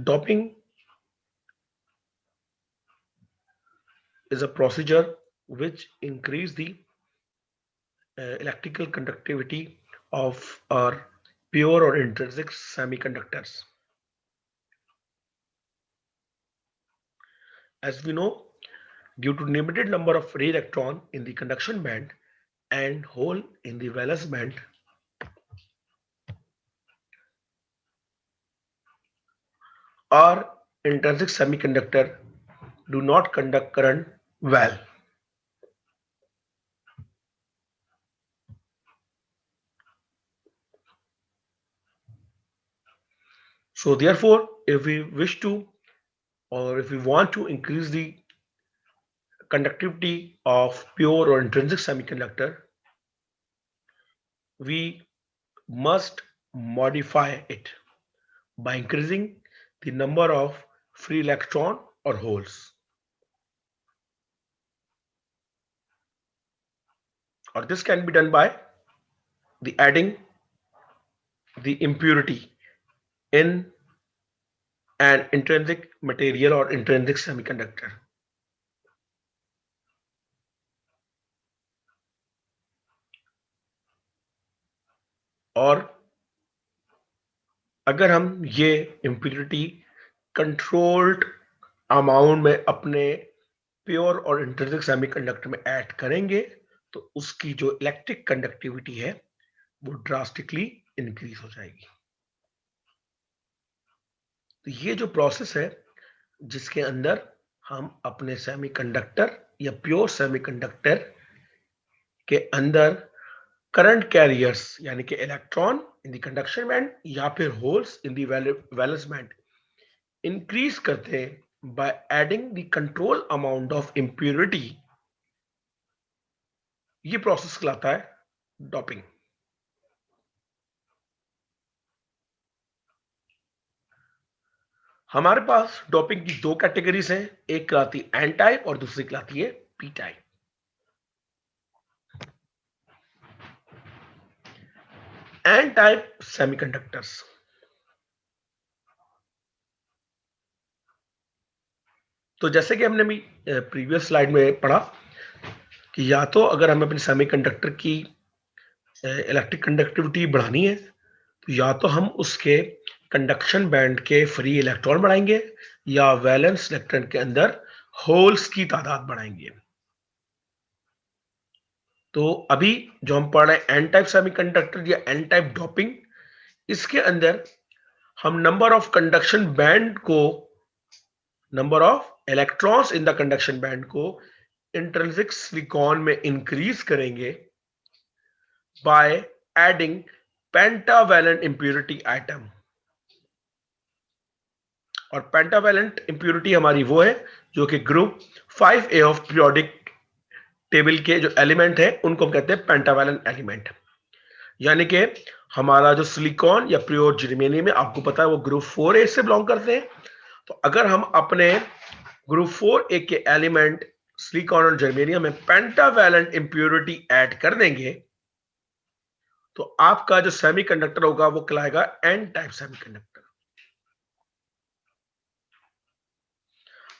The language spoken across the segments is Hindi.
Doping is a procedure which increase the electrical conductivity of our pure or intrinsic semiconductors. As we know, due to limited number of free electron in the conduction band and hole in the valence band, our intrinsic semiconductor do not conduct current well. So therefore, if we wish to or if we want to increase the conductivity of pure or intrinsic semiconductor, we must modify it by increasing the number of free electron or holes, or this can be done by the adding the impurity in an intrinsic material or intrinsic semiconductor. और अगर हम ये impurity कंट्रोल्ड अमाउंट में अपने प्योर और इंट्रिंसिक सेमीकंडक्टर में ऐड करेंगे तो उसकी जो इलेक्ट्रिक कंडक्टिविटी है वो ड्रास्टिकली इंक्रीज हो जाएगी। तो ये जो प्रोसेस है जिसके अंदर हम अपने सेमीकंडक्टर या प्योर सेमीकंडक्टर के अंदर करंट कैरियर्स यानी कि electron in the conduction band या फिर holes in the valence band increase करते हैं by adding the control amount of impurity. ये प्रोसेस कहलाता है डोपिंग। हमारे पास डोपिंग की दो कैटेगरीज हैं, एक कहलाती है एन टाइप और दूसरी कहलाती है P type. N type semiconductors, तो जैसे कि हमने भी प्रीवियस स्लाइड में पढ़ा कि या तो अगर हमें अपने सेमीकंडक्टर की इलेक्ट्रिक कंडक्टिविटी बढ़ानी है तो या तो हम उसके कंडक्शन बैंड के फ्री इलेक्ट्रॉन बढ़ाएंगे या वैलेंस इलेक्ट्रॉन के अंदर होल्स की तादाद बढ़ाएंगे। तो अभी जो हम पढ़ रहे हैं एन टाइप सेमीकंडक्टर या एन टाइप डोपिंग, इसके अंदर हम नंबर ऑफ कंडक्शन बैंड को, number of electrons in the conduction band को इंट्रिंसिक सिलिकॉन में इंक्रीज करेंगे by adding pentavalent impurity item. और पेंटावैलेंट इंप्योरिटी हमारी वो है जो कि group 5A of periodic table के जो एलिमेंट है उनको हम कहते हैं पेंटावैलेंट एलिमेंट। यानी कि हमारा जो सिलिकॉन या प्योर जर्मेनियम है, आपको पता है वो ग्रुप 4A से बिलोंग करते हैं। तो अगर हम अपने ग्रुप 4A के एलिमेंट सिलिकॉन और जर्मेनियम में पेंटावैलेंट इंप्योरिटी ऐड कर देंगे तो आपका जो सेमीकंडक्टर होगा वो कहलाएगा एन टाइप सेमीकंडक्टर।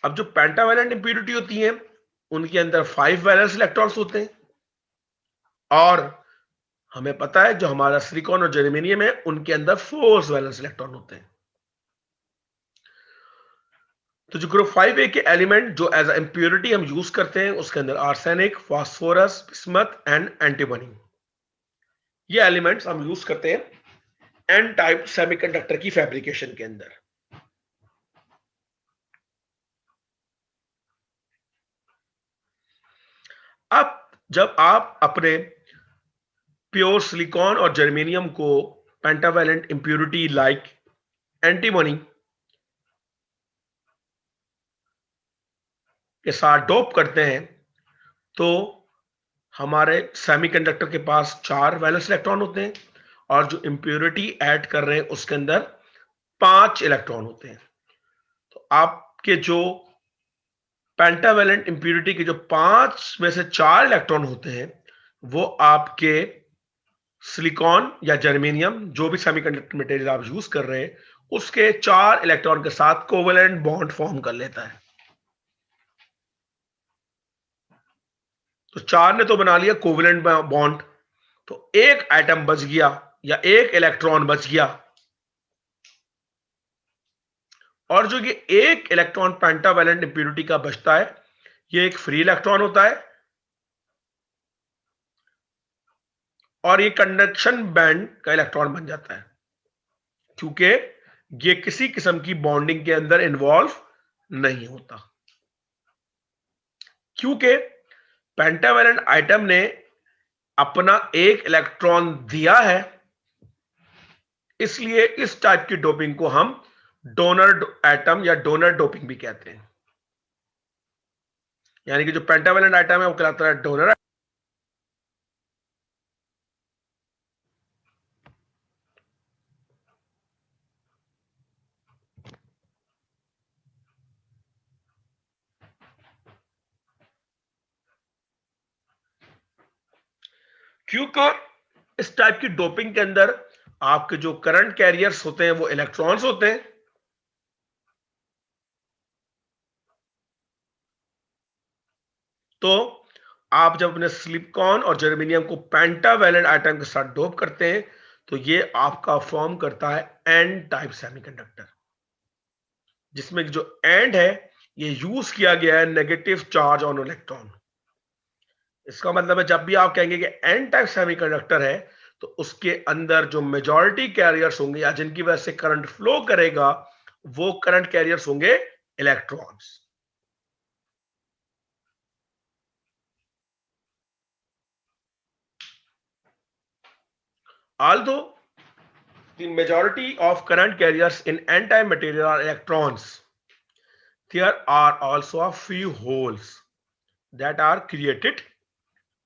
अब जो पेंटावैलेंट इंप्योरिटी होती है उनके अंदर 5 वैलेंस इलेक्ट्रॉन्स होते हैं, और हमें पता है जो हमारा सिलिकॉन और जर्मेनियम है उनके अंदर 4 वैलेंस इलेक्ट्रॉन होते हैं। तो जो ग्रुप 5A के एलिमेंट जो एज इंप्योरिटी हम यूज करते हैं उसके अंदर arsenic, phosphorus, bismuth and antimony, ये एलिमेंट्स हम यूज करते हैं एन टाइप सेमीकंडक्टर की फैब्रिकेशन के अंदर। अब जब आप अपने प्योर सिलिकॉन और जर्मेनियम को पेंटावैलेंट इंप्योरिटी लाइक एंटीमनी के साथ डोप करते हैं तो हमारे सेमीकंडक्टर के पास 4 वैलेंस इलेक्ट्रॉन होते हैं और जो इंप्योरिटी ऐड कर रहे हैं उसके अंदर 5 इलेक्ट्रॉन होते हैं। तो आपके जो पेंटावैलेंट इंप्योरिटी के जो 5 में से 4 इलेक्ट्रॉन होते हैं वो आपके सिलिकॉन या जर्मेनियम, जो भी सेमीकंडक्टर मटेरियल आप यूज कर रहे हैं, उसके 4 इलेक्ट्रॉन के साथ कोवेलेंट बॉन्ड फॉर्म कर लेता है। तो 4 ने तो बना लिया कोवेलेंट बॉन्ड, तो एक एटम बच गया या एक इलेक्ट्रॉन बच गया। और जो ये एक इलेक्ट्रॉन पेंटावैलेंट इंप्योरिटी का बचता है, ये एक फ्री इलेक्ट्रॉन होता है और ये कंडक्शन बैंड का इलेक्ट्रॉन बन जाता है, क्योंकि ये किसी किस्म की बॉन्डिंग के अंदर इन्वॉल्व नहीं होता। क्योंकि पेंटावैलेंट आइटम ने अपना एक इलेक्ट्रॉन दिया है, इसलिए इस टाइप की डोपिंग को हम डोनर एटम या डोनर डोपिंग भी कहते हैं। यानी कि जो पेंटावैलेंट आइटम है वो कहलाता है डोनर। क्योंकि इस टाइप की डोपिंग के अंदर आपके जो करंट कैरियर्स होते हैं वो इलेक्ट्रॉन्स होते हैं। तो आप जब अपने सिलिकॉन और जर्मेनियम को पेंटावैलेंट आइटम के साथ डोप करते हैं, तो ये आपका फॉर्म करता है एन टाइप सेमीकंडक्टर, जिसमें जो एंड है ये यूज किया गया है नेगेटिव चार्ज ऑन इलेक्ट्रॉन। इसका मतलब है जब भी आप कहेंगे कि एन टाइप सेमीकंडक्टर है, तो उसके अंदर जो मेजॉरिटी कैरियर्स होंगे या जिनकी वजह से करंट फ्लो करेगा, वो करंट कैरियर्स होंगे electrons. Although the majority of current carriers in n-type material are electrons, there are also a few holes that are created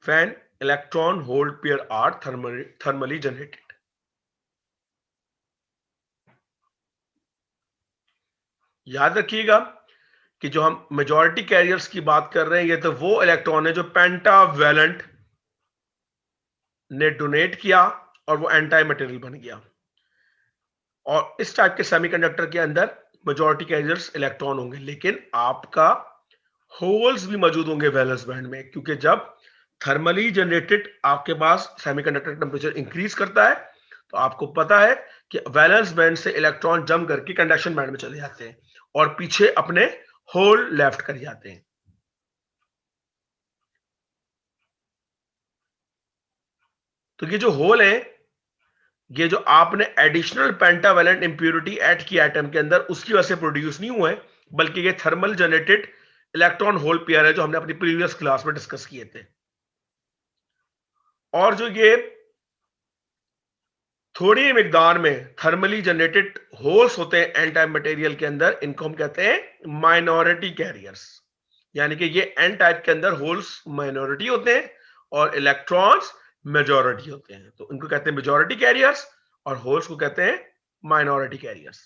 when electron hole pair are thermally generated. याद रखिएगा कि जो हम मेजॉरिटी कैरियर्स की बात कर रहे हैं, ये तो वो इलेक्ट्रॉन है जो पेंटावैलेंट ने डोनेट किया और वो एंटी मटेरियल बन गया। और इस टाइप के सेमीकंडक्टर के अंदर मेजॉरिटी कैरियर्स इलेक्ट्रॉन होंगे, लेकिन आपका होल्स भी मौजूद होंगे वैलेंस बैंड में, क्योंकि जब थर्मली जनरेटेड आपके पास सेमीकंडक्टर टेम्परेचर इंक्रीज करता है, तो आपको पता है कि वैलेंस बैंड से इलेक्ट्रॉन जम करके कंडक्शन बैंड में चले जाते हैं और पीछे अपने होल लेफ्ट कर जाते हैं। तो ये जो होल है, ये जो आपने एडिशनल पेंटावैलेंट इंप्योरिटी ऐड की एटम के अंदर, उसकी वजह से प्रोड्यूस नहीं हुए, बल्कि ये thermal generated electron hole pair है जो हमने अपनी प्रीवियस क्लास में डिस्कस किए थे। और जो ये थोड़ी मिकदार में थर्मली जनरेटेड होल्स होते हैं एन टाइप मटेरियल के अंदर, इनको हम कहते हैं माइनॉरिटी कैरियर्स। यानी कि ये एन टाइप के अंदर होल्स माइनॉरिटी होते हैं और इलेक्ट्रॉन्स मेजॉरिटी होते हैं, तो इनको कहते हैं मेजॉरिटी कैरियर्स और होल्स को कहते हैं माइनॉरिटी कैरियर्स।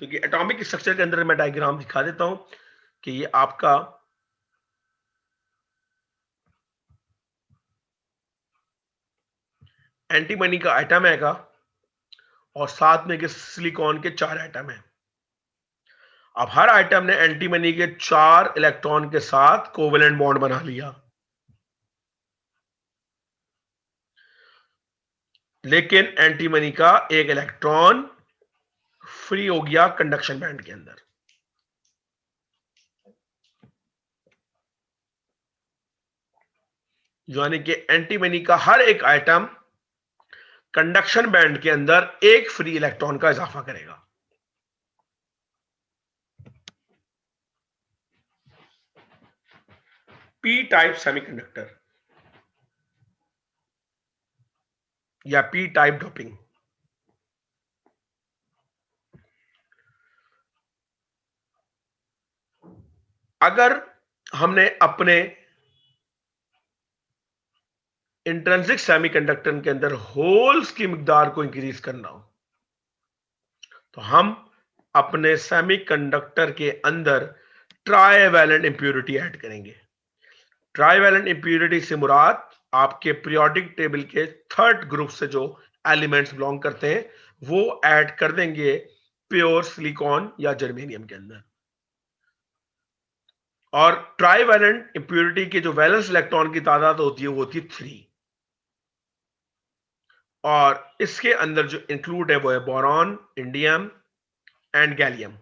तो ये एटॉमिक स्ट्रक्चर के अंदर मैं डायग्राम दिखा देता हूं कि ये आपका एंटीमनी का एटम हैगा और साथ में सिलिकॉन के 4 एटम है। अब हर एटम ने एंटीमनी के 4 इलेक्ट्रॉन के साथ कोवेलेंट बॉन्ड बना लिया, लेकिन एंटीमनी का एक इलेक्ट्रॉन फ्री हो गया कंडक्शन बैंड के अंदर। यानी कि एंटीमनी का हर एक आइटम कंडक्शन बैंड के अंदर एक फ्री इलेक्ट्रॉन का इजाफा करेगा। पी टाइप सेमीकंडक्टर या पी टाइप डोपिंग। अगर हमने अपने इंट्रिंसिक सेमीकंडक्टर के अंदर होल्स की मिकदार को इंक्रीज करना हो, तो हम अपने सेमीकंडक्टर के अंदर ट्राईवैलेंट इंप्योरिटी ऐड करेंगे। ट्राईवैलेंट इंप्योरिटी से मुराद आपके पीरियोडिक टेबल के थर्ड ग्रुप से जो एलिमेंट्स बिलोंग करते हैं वो ऐड कर देंगे प्योर सिलिकॉन या जर्मेनियम के अंदर। और ट्राईवैलेंट इंप्योरिटी के जो वैलेंस इलेक्ट्रॉन की तादाद होती है वो होती है 3, और इसके अंदर जो इंक्लूड है वो है बोरॉन, इंडियम एंड गैलियम।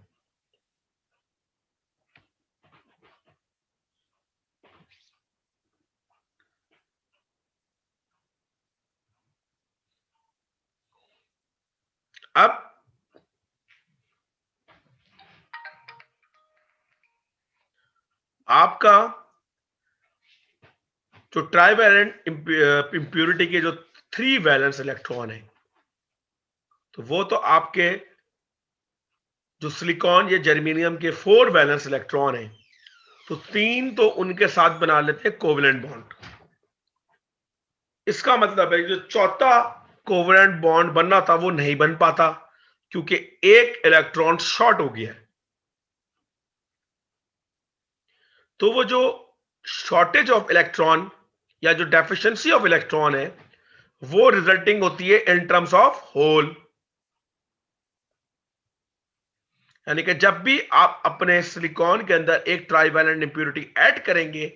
अब आपका जो ट्राईवैलेंट इंप्योरिटी के जो 3 वैलेंस इलेक्ट्रॉन है तो वो तो आपके जो सिलिकॉन या जर्मेनियम के 4 वैलेंस इलेक्ट्रॉन है, तो 3 तो उनके साथ बना लेते हैं कोवेलेंट बॉन्ड। इसका मतलब है जो चौथा कोवेलेंट बॉन्ड बनना था वो नहीं बन पाता क्योंकि एक इलेक्ट्रॉन शॉर्ट हो गया है। तो वो जो शॉर्टेज ऑफ इलेक्ट्रॉन या जो डेफिशिएंसी ऑफ इलेक्ट्रॉन है वो रिजल्टिंग होती है इन टर्म्स ऑफ होल। यानी कि जब भी आप अपने सिलिकॉन के अंदर एक ट्राईवैलेंट इंप्योरिटी ऐड करेंगे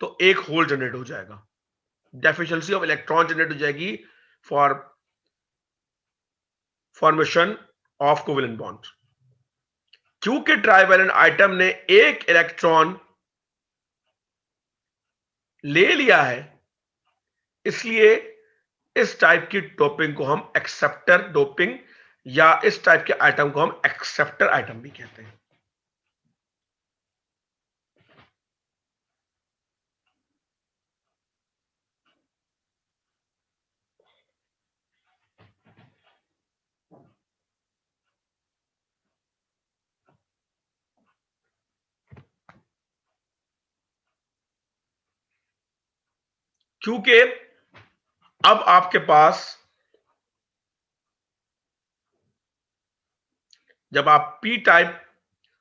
तो एक होल जनरेट हो जाएगा, डेफिशिएंसी ऑफ इलेक्ट्रॉन जनरेट हो जाएगी for formation of covalent bond. क्योंकि ट्राईवैलेंट आइटम ने एक इलेक्ट्रॉन ले लिया है इसलिए इस टाइप की डोपिंग को हम एक्सेप्टर डोपिंग या इस टाइप के आइटम को हम एक्सेप्टर आइटम भी कहते हैं। क्योंकि अब आपके पास जब आप पी टाइप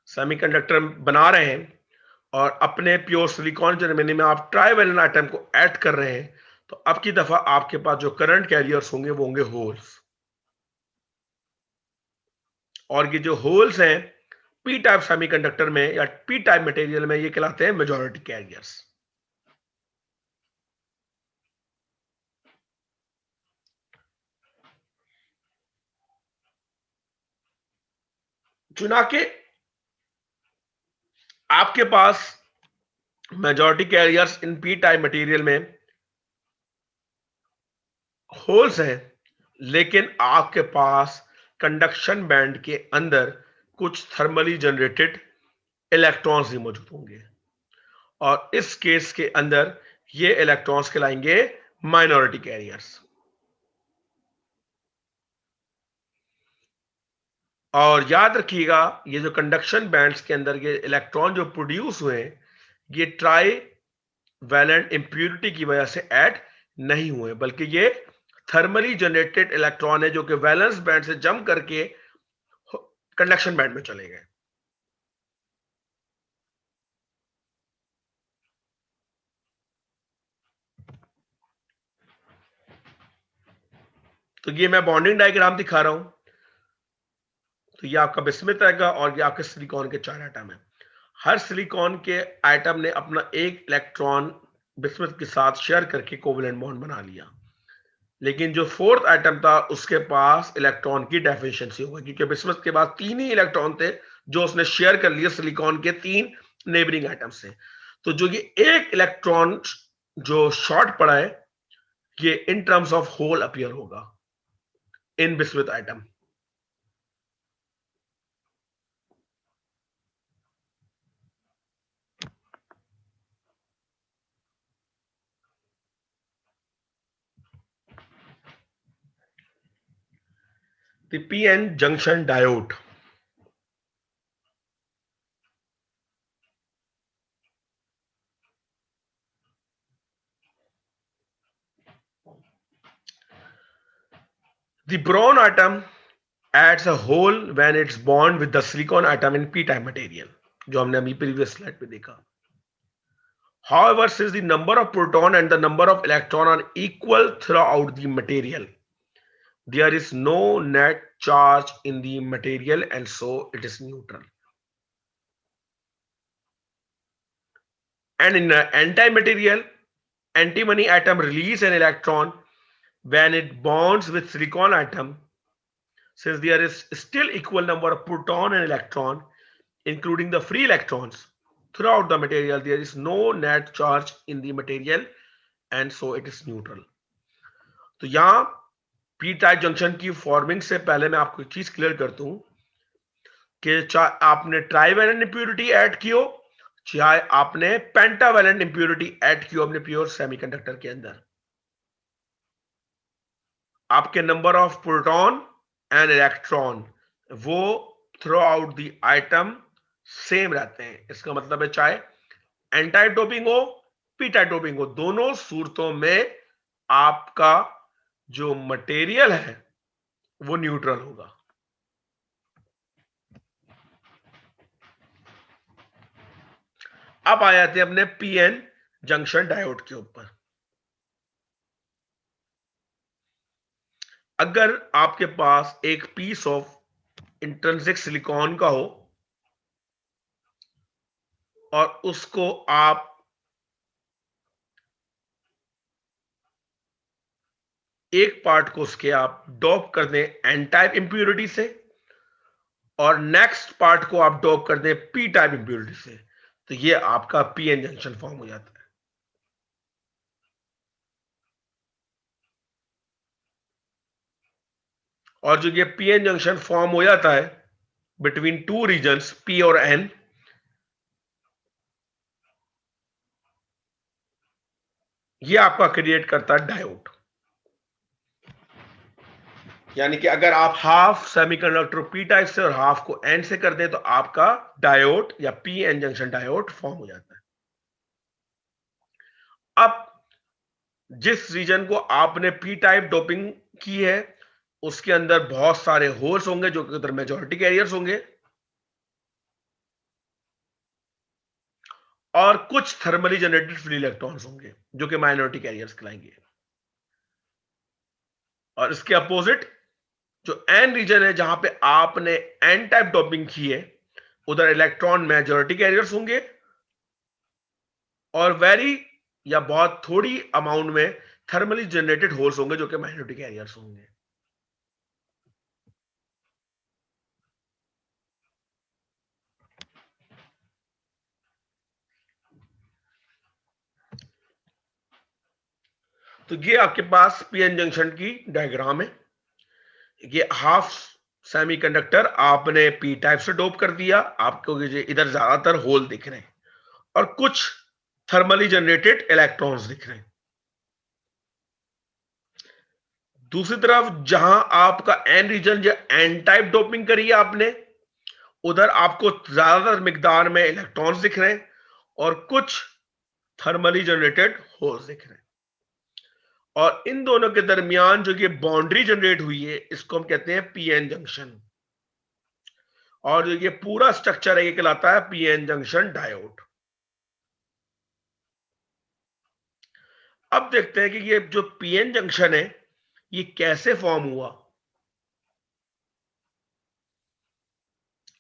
सेमीकंडक्टर बना रहे हैं और अपने प्योर सिलिकॉन जर्मेनियम में आप ट्राईवैलेंट आइटम को ऐड कर रहे हैं तो अब की दफा आपके पास जो करंट कैरियर्स होंगे वो होंगे होल्स, और ये जो होल्स हैं पी टाइप सेमीकंडक्टर में या पी टाइप मटेरियल में ये कहलाते हैं मेजॉरिटी कैरियर्स। चुना के आपके पास majority carriers in P type material में होल्स हैं, लेकिन आपके पास कंडक्शन बैंड के अंदर कुछ थर्मली जनरेटेड इलेक्ट्रॉन्स भी मौजूद होंगे, और इस केस के अंदर ये इलेक्ट्रॉन्स कहलाएंगे माइनॉरिटी कैरियर्स। और याद रखिएगा ये जो कंडक्शन बैंड्स के अंदर ये इलेक्ट्रॉन जो प्रोड्यूस हुए ये ट्राई वैलेंट इंप्योरिटी की वजह से ऐड नहीं हुए, बल्कि ये थर्मली जनरेटेड इलेक्ट्रॉन है जो कि वैलेंस बैंड से जम करके कंडक्शन बैंड में चले गए। तो ये मैं बॉन्डिंग डायग्राम दिखा रहा हूं, तो ये आपका बिस्मिथ आएगा और ये आपके सिलिकॉन के 4 एटम है। हर सिलिकॉन के एटम ने अपना एक इलेक्ट्रॉन बिस्मिथ के साथ शेयर करके कोवेलेंट बॉन्ड बना लिया, लेकिन जो फोर्थ आइटम था उसके पास इलेक्ट्रॉन की डेफिशिएंसी हो गई क्योंकि बिस्मथ के पास 3 ही इलेक्ट्रॉन थे जो उसने शेयर कर लिए सिलिकॉन के 3 नेबरिंग आइटम से। तो जो ये एक इलेक्ट्रॉन जो शॉर्ट पड़ा है ये in terms of hole appear होगा in bismuth atom. the PN junction diode the boron atom adds a hole when it's bond with the silicon atom in p-type material, जो हमने अभी प्रीवियस स्लाइड पे देखा। However, since the number of proton and the number of electron are equal throughout the material, there is no net charge in the material and so it is neutral. And in an anti-material, antimony atom release an electron when it bonds with silicon atom. Since there is still equal number of proton and electron, including the free electrons, throughout the material, there is no net charge in the material and so it is neutral. तो यहां पी टाइप जंक्शन की फॉर्मिंग से पहले मैं आपको एक चीज क्लियर करता हूं कि चाहे आपने ट्राइवेलेंट इंप्योरिटी ऐड की हो, चाहे आपने पेंटावेलेंट इंप्योरिटी ऐड की हो अपने प्योर सेमीकंडक्टर के अंदर, आपके number of proton and electron वो throughout the atom same रहते हैं। इसका मतलब है चाहे एन टाइप डोपिंग हो, पी टाइप डोपिंग हो, दोनों सूरतों में आपका जो मटेरियल है वो न्यूट्रल होगा। अब आ जाते हैं अपने पीएन जंक्शन डायोड के ऊपर। अगर आपके पास एक पीस ऑफ इंट्रिंसिक सिलिकॉन का हो और उसको आप एक पार्ट को उसके आप डोप कर दें एन टाइप इंप्योरिटी से और नेक्स्ट पार्ट को आप डोप कर दें पी टाइप इंप्योरिटी से, तो ये आपका पीएन जंक्शन फॉर्म हो जाता है। और जो ये पीएन जंक्शन फॉर्म हो जाता है बिटवीन टू रीजन्स पी और एन, ये आपका क्रिएट करता है डायोड। यानी कि अगर आप हाफ सेमीकंडक्टर पी टाइप से और हाफ को एन से कर दें तो आपका डायोड या P N junction diode form हो जाता है। अब जिस रीजन को आपने पी टाइप डोपिंग की है उसके अंदर बहुत सारे होल्स होंगे जो कि उधर मेजॉरिटी कैरियर्स होंगे और कुछ थर्मली जनरेटेड फ्री इलेक्ट्रॉन्स होंगे जो कि माइनॉरिटी कैरियर्स कहलाएंगे। और इसके अपोजिट जो एन रीजन है जहां पे आपने एन टाइप डोपिंग की है उधर इलेक्ट्रॉन मेजॉरिटी कैरियर्स होंगे और वेरी या बहुत थोड़ी अमाउंट में थर्मली जनरेटेड होल्स होंगे जो कि माइनॉरिटी कैरियर्स होंगे। तो ये आपके पास पीएन जंक्शन की डायग्राम है। ये हाफ सेमीकंडक्टर आपने पी टाइप से डोप कर दिया, आपको इधर ज्यादातर होल दिख रहे हैं और कुछ थर्मली जनरेटेड इलेक्ट्रॉन्स दिख रहे हैं। दूसरी तरफ जहां आपका एन रीजन जो एन टाइप डोपिंग करी है आपने, उधर आपको ज्यादातर मिकदार में इलेक्ट्रॉन्स दिख रहे हैं और कुछ थर्मली जनरेटेड होल्स दिख रहे हैं। और इन दोनों के दरमियान जो ये बाउंड्री जनरेट हुई है इसको हम कहते हैं पीएन जंक्शन। और जो ये पूरा स्ट्रक्चर है ये कहलाता है पीएन जंक्शन डायोड। अब देखते हैं कि ये जो पीएन जंक्शन है ये कैसे फॉर्म हुआ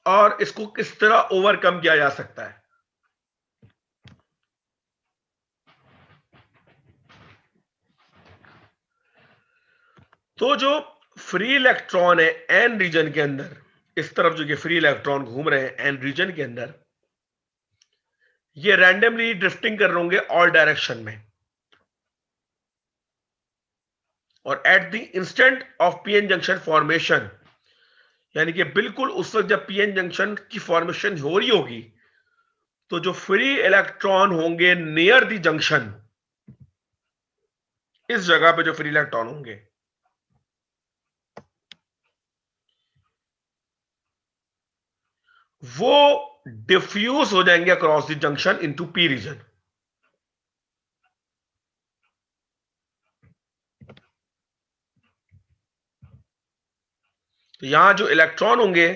और इसको किस तरह ओवरकम किया जा सकता है। तो जो फ्री इलेक्ट्रॉन है एन रीजन के अंदर, इस तरफ जो ये फ्री इलेक्ट्रॉन घूम रहे हैं एन रीजन के अंदर, ये रैंडमली ड्रिफ्टिंग कर रहे होंगे ऑल डायरेक्शन में और at the instant of PN junction formation, यानी कि बिल्कुल उस वक्त जब पीएन जंक्शन की फॉर्मेशन हो रही होगी तो जो फ्री इलेक्ट्रॉन होंगे नियर द जंक्शन, इस जगह पे जो फ्री इलेक्ट्रॉन होंगे वो डिफ्यूज हो जाएंगे across the junction into P region. तो यहां जो इलेक्ट्रॉन होंगे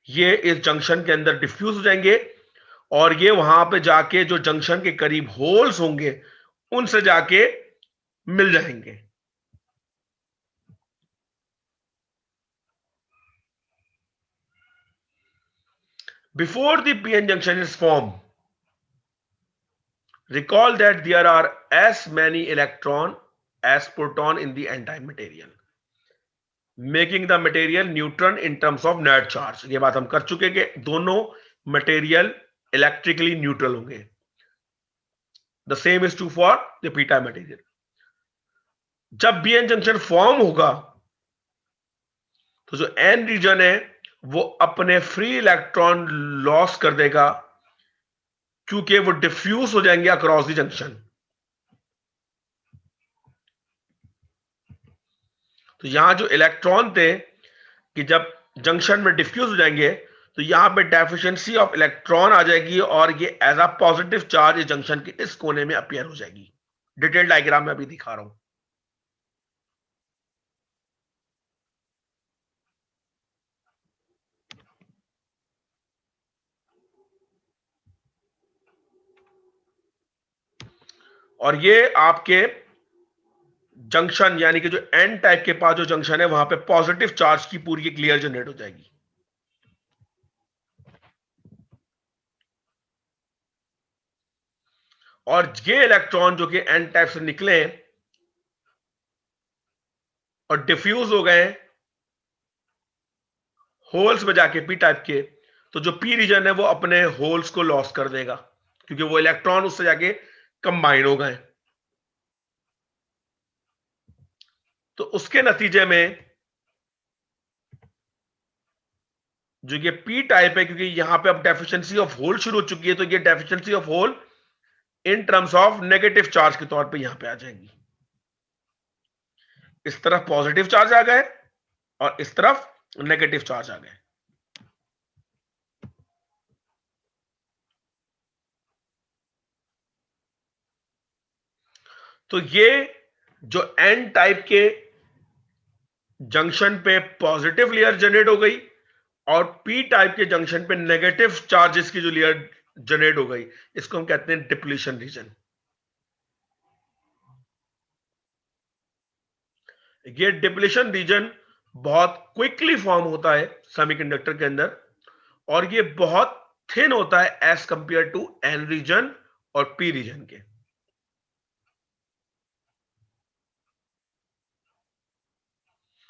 ये इस जंक्शन के अंदर डिफ्यूज हो जाएंगे और ये वहां पे जाके जो जंक्शन के करीब होल्स होंगे उनसे जाके मिल जाएंगे। Before the PN junction is form, recall that there are as many electron as proton in the n-type material, making the material neutron in terms of net charge। ये बात हम कर चुके कि दोनों मटेरियल इलेक्ट्रिकली न्यूट्रल होंगे। The same is true for the P type material. जब बी एन जंक्शन फॉर्म होगा तो जो एन रीजन है वो अपने फ्री इलेक्ट्रॉन लॉस कर देगा, क्योंकि वो डिफ्यूज हो जाएंगे अक्रॉस द जंक्शन। तो यहां जो इलेक्ट्रॉन थे कि जब जंक्शन में डिफ्यूज हो जाएंगे तो यहां पे डेफिशिएंसी ऑफ इलेक्ट्रॉन आ जाएगी और ये एज अ पॉजिटिव चार्ज इस जंक्शन के इस कोने में अपीयर हो जाएगी। डिटेल डायग्राम में अभी दिखा रहा हूं। और ये आपके जंक्शन यानी कि जो एन टाइप के पास जो जंक्शन है वहां पे पॉजिटिव चार्ज की पूरी एक लेयर जनरेट हो जाएगी। और ये इलेक्ट्रॉन जो कि एन टाइप से निकले और डिफ्यूज हो गए होल्स में जाके पी टाइप के, तो जो पी रीजन है वो अपने होल्स को लॉस कर देगा, क्योंकि वो इलेक्ट्रॉन उससे जाके कंबाइन हो गए। तो उसके नतीजे में जो ये पी टाइप है, क्योंकि यहां पे अब डेफिशिएंसी ऑफ होल शुरू हो चुकी है, तो ये deficiency of hole in terms of negative charge के तौर पे यहां पे आ जाएगी। इस तरफ पॉजिटिव चार्ज आ गए और इस तरफ नेगेटिव चार्ज आ गए। तो ये जो एन टाइप के जंक्शन पे पॉजिटिव लेयर जनरेट हो गई और पी टाइप के जंक्शन पे नेगेटिव चार्जेस की जो लेयर जनरेट हो गई, इसको हम कहते हैं डिप्लीशन रीजन। ये डिप्लीशन रीजन बहुत क्विकली फॉर्म होता है सेमीकंडक्टर के अंदर, और ये बहुत थिन होता है as compare to N region और पी रीजन के।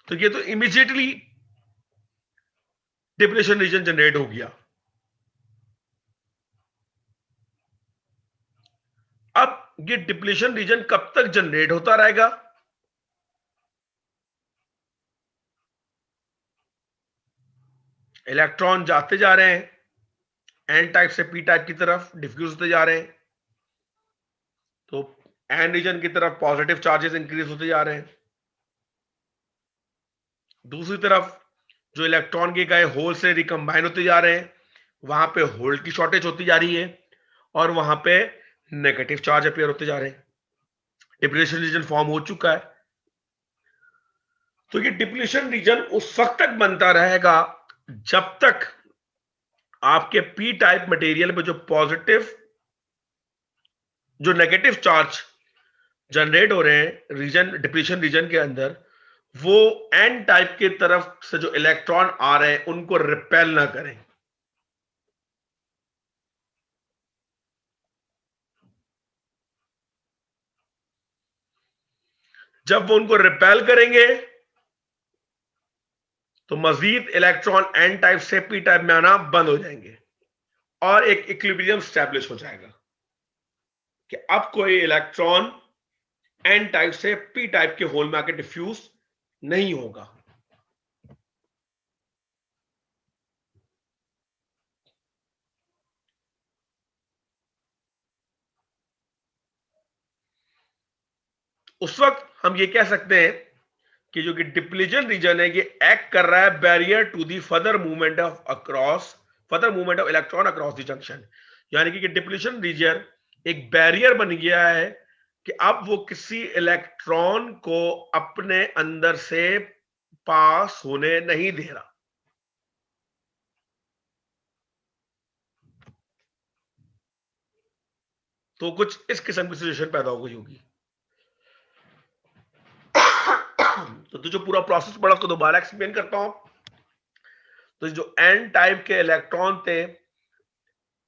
तो ये तो इमीडिएटली डिप्लीशन रीजन जनरेट हो गया। अब ये डिप्लीशन रीजन कब तक जनरेट होता रहेगा? इलेक्ट्रॉन जाते जा रहे हैं एन टाइप से पी टाइप की तरफ, डिफ्यूज होते जा रहे हैं, तो एन रीजन की तरफ पॉजिटिव चार्जेस इंक्रीज होते जा रहे हैं। दूसरी तरफ जो इलेक्ट्रॉन के गए होल से रिकम्बाइन होते जा रहे हैं, वहां पे होल की शॉर्टेज होती जा रही है और वहां पे नेगेटिव चार्ज अपीयर होते जा रहे हैं। डिप्लीशन रीजन फॉर्म हो चुका है। तो ये डिप्लीशन रीजन उस वक्त तक बनता रहेगा जब तक आपके पी टाइप मटेरियल में जो पॉजिटिव जो नेगेटिव चार्ज जनरेट हो रहे हैं रीजन डिप्लीशन रीजन के अंदर, वो एन टाइप की तरफ से जो इलेक्ट्रॉन आ रहे हैं उनको रिपेल ना करें। जब वो उनको रिपेल करेंगे तो मजीद इलेक्ट्रॉन एन टाइप से पी टाइप में आना बंद हो जाएंगे और एक इक्विलिब्रियम स्टैब्लिश हो जाएगा कि अब कोई इलेक्ट्रॉन एन टाइप से पी टाइप के होल में आके डिफ्यूज नहीं होगा। उस वक्त हम ये कह सकते हैं कि जो कि डिप्लीशन रीजन है ये एक्ट कर रहा है barrier to the further movement of electron across the junction. यानी कि डिप्लीशन रीजन एक बैरियर बन गया है कि अब वो किसी इलेक्ट्रॉन को अपने अंदर से पास होने नहीं दे रहा। तो कुछ इस किस्म की सिचुएशन पैदा हो गई होगी। तो जो पूरा प्रोसेस पड़ा उसको दोबारा एक्सप्लेन करता हूं। तो जो एन टाइप के इलेक्ट्रॉन थे,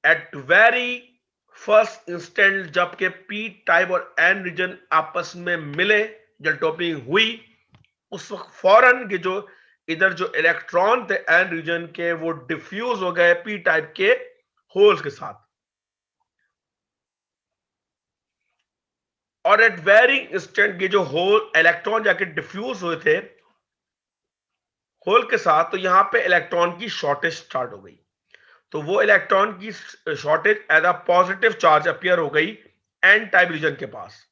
एट वेरी फर्स्ट इंस्टेंट जबकि पी टाइप और एन रीजन आपस में मिले, जब डोपिंग हुई, उस वक्त फौरन के जो इधर जो इलेक्ट्रॉन थे एन रीजन के, वो डिफ्यूज हो गए पी टाइप के होल्स के साथ। और एट वेरी इंस्टेंट के जो होल इलेक्ट्रॉन जाके डिफ्यूज हुए थे होल के साथ, तो यहां पे इलेक्ट्रॉन की शॉर्टेज स्टार्ट हो गई। तो वो इलेक्ट्रॉन की shortage as a positive charge appear हो गई एन टाइप रीजन के पास।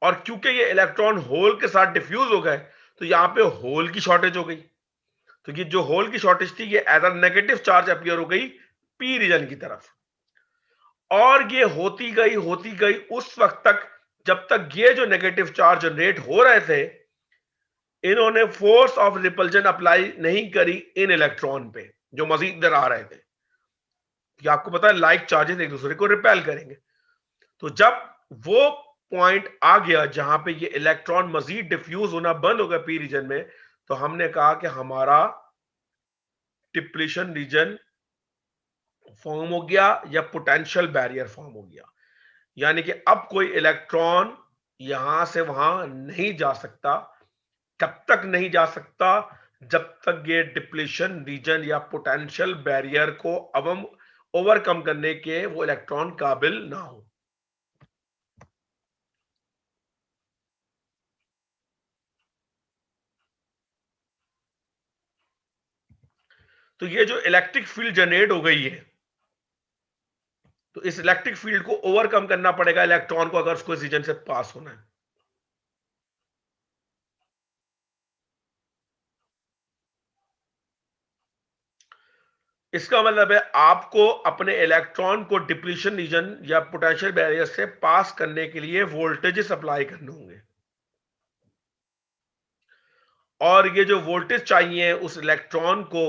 और क्योंकि ये इलेक्ट्रॉन होल के साथ डिफ्यूज हो गए, तो यहां पे होल की शॉर्टेज हो गई। तो ये जो होल की शॉर्टेज थी, ये as a negative charge appear हो गई पी रीजन की तरफ। और ये होती गई उस वक्त तक जब तक ये जो नेगेटिव चार्ज जनरेट हो रहे थे, इन्होंने फोर्स ऑफ रिपल्जन अप्लाई नहीं करी इन इलेक्ट्रॉन पे जो मजीद इधर आ रहे थे। कि आपको पता है लाइक चार्जेस एक दूसरे को रिपेल करेंगे। तो जब वो पॉइंट आ गया जहां पे ये इलेक्ट्रॉन मजीद डिफ्यूज होना बंद हो गया पी रीजन में, तो हमने कहा कि हमारा डिप्लीशन रीजन फॉर्म हो गया या पोटेंशियल बैरियर फॉर्म हो गया। यानी कि अब कोई इलेक्ट्रॉन यहां से वहां नहीं जा सकता, तब तक नहीं जा सकता जब तक ये डिप्लीशन रीजन या पोटेंशियल बैरियर को अब हम ओवरकम करने के वो इलेक्ट्रॉन काबिल ना हो। तो ये जो इलेक्ट्रिक फील्ड जनरेट हो गई है, तो इस इलेक्ट्रिक फील्ड को ओवरकम करना पड़ेगा इलेक्ट्रॉन को, अगर उसको इस रीजन से पास होना है। इसका मतलब है आपको अपने इलेक्ट्रॉन को डिप्लीशन रीजन या पोटेंशियल बैरियर से पास करने के लिए वोल्टेजेस अप्लाई करने होंगे। और ये जो वोल्टेज चाहिए उस इलेक्ट्रॉन को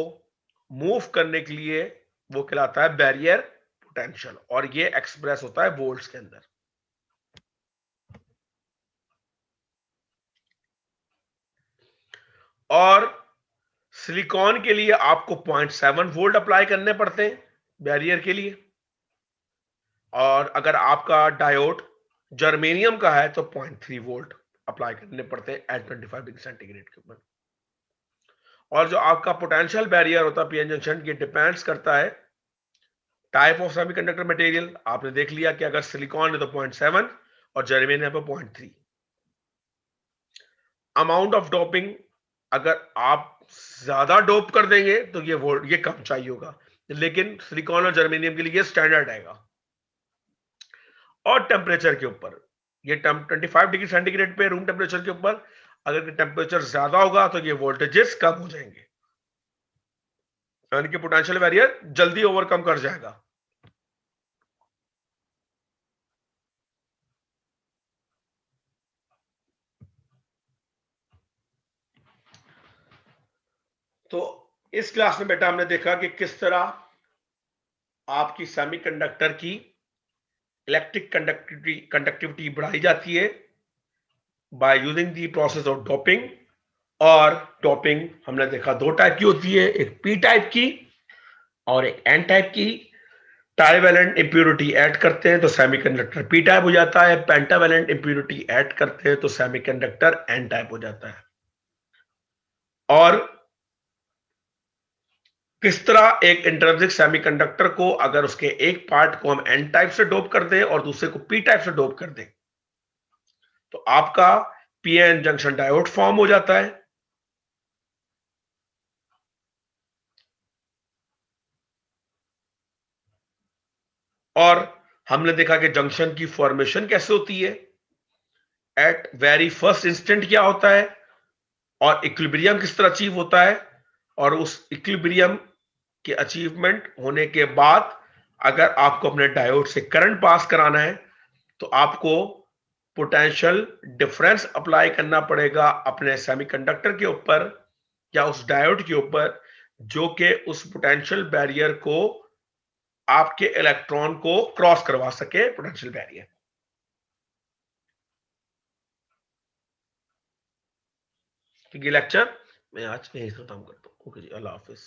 मूव करने के लिए, वो कहलाता है बैरियर पोटेंशियल, और ये एक्सप्रेस होता है वोल्ट्स के अंदर। और सिलिकॉन के लिए आपको 0.7 वोल्ट अप्लाई करने पड़ते हैं बैरियर के लिए। और अगर आपका डायोड जर्मेनियम का है तो 0.3 वोल्ट अप्लाई करने पड़ते हैं एट 25 डिग्री सेंटीग्रेड के ऊपर। और जो आपका पोटेंशियल बैरियर होता है पीएन जंक्शन, ये डिपेंड्स करता है टाइप ऑफ सेमीकंडक्टर मटेरियल। आपने देख लिया कि अगर सिलिकॉन है तो 0.7 और जर्मेनियम है 0.3। अमाउंट ऑफ डोपिंग, अगर आप ज्यादा डोप कर देंगे तो ये कम चाहिए होगा, लेकिन सिलिकॉन और जर्मेनियम के लिए स्टैंडर्ड आएगा। और टेम्परेचर के ऊपर, ये 25 डिग्री सेंटीग्रेड पे रूम टेम्परेचर के ऊपर अगर टेम्परेचर ज्यादा होगा तो ये वोल्टेजेस कम हो जाएंगे, यानी कि पोटेंशियल बैरियर जल्दी ओवरकम कर जाएगा। तो इस क्लास में बेटा हमने देखा कि किस तरह आपकी सेमीकंडक्टर की इलेक्ट्रिक कंडक्टिविटी बढ़ाई जाती है by using the process of doping. और डोपिंग हमने देखा दो टाइप की होती है, एक पी टाइप की और एक एन टाइप की। ट्राइवेलेंट इंप्योरिटी ऐड करते हैं तो सेमीकंडक्टर पी टाइप हो जाता है, पेंटावेलेंट इंप्योरिटी ऐड करते हैं तो सेमीकंडक्टर एन टाइप हो जाता है। और किस तरह एक इंट्रिंसिक सेमीकंडक्टर को, अगर उसके एक पार्ट को हम एन टाइप से डोप कर दें और दूसरे को पी टाइप से डोप कर दें, तो आपका पीएन जंक्शन डायोड फॉर्म हो जाता है। और हमने देखा कि जंक्शन की फॉर्मेशन कैसे होती है, एट वेरी फर्स्ट इंस्टेंट क्या होता है, और इक्विलिब्रियम किस तरह अचीव होता है। और उस इक्विलिब्रियम के अचीवमेंट होने के बाद अगर आपको अपने डायोड से करंट पास कराना है तो आपको पोटेंशियल डिफरेंस अप्लाई करना पड़ेगा अपने सेमीकंडक्टर के ऊपर या उस डायोड के ऊपर, जो कि उस पोटेंशियल बैरियर को आपके इलेक्ट्रॉन को क्रॉस करवा सके पोटेंशियल बैरियर। क्योंकि लेक्चर मैं आज यहीं खत्म करता हूँ। ओके जी, अल्लाह हाफिज।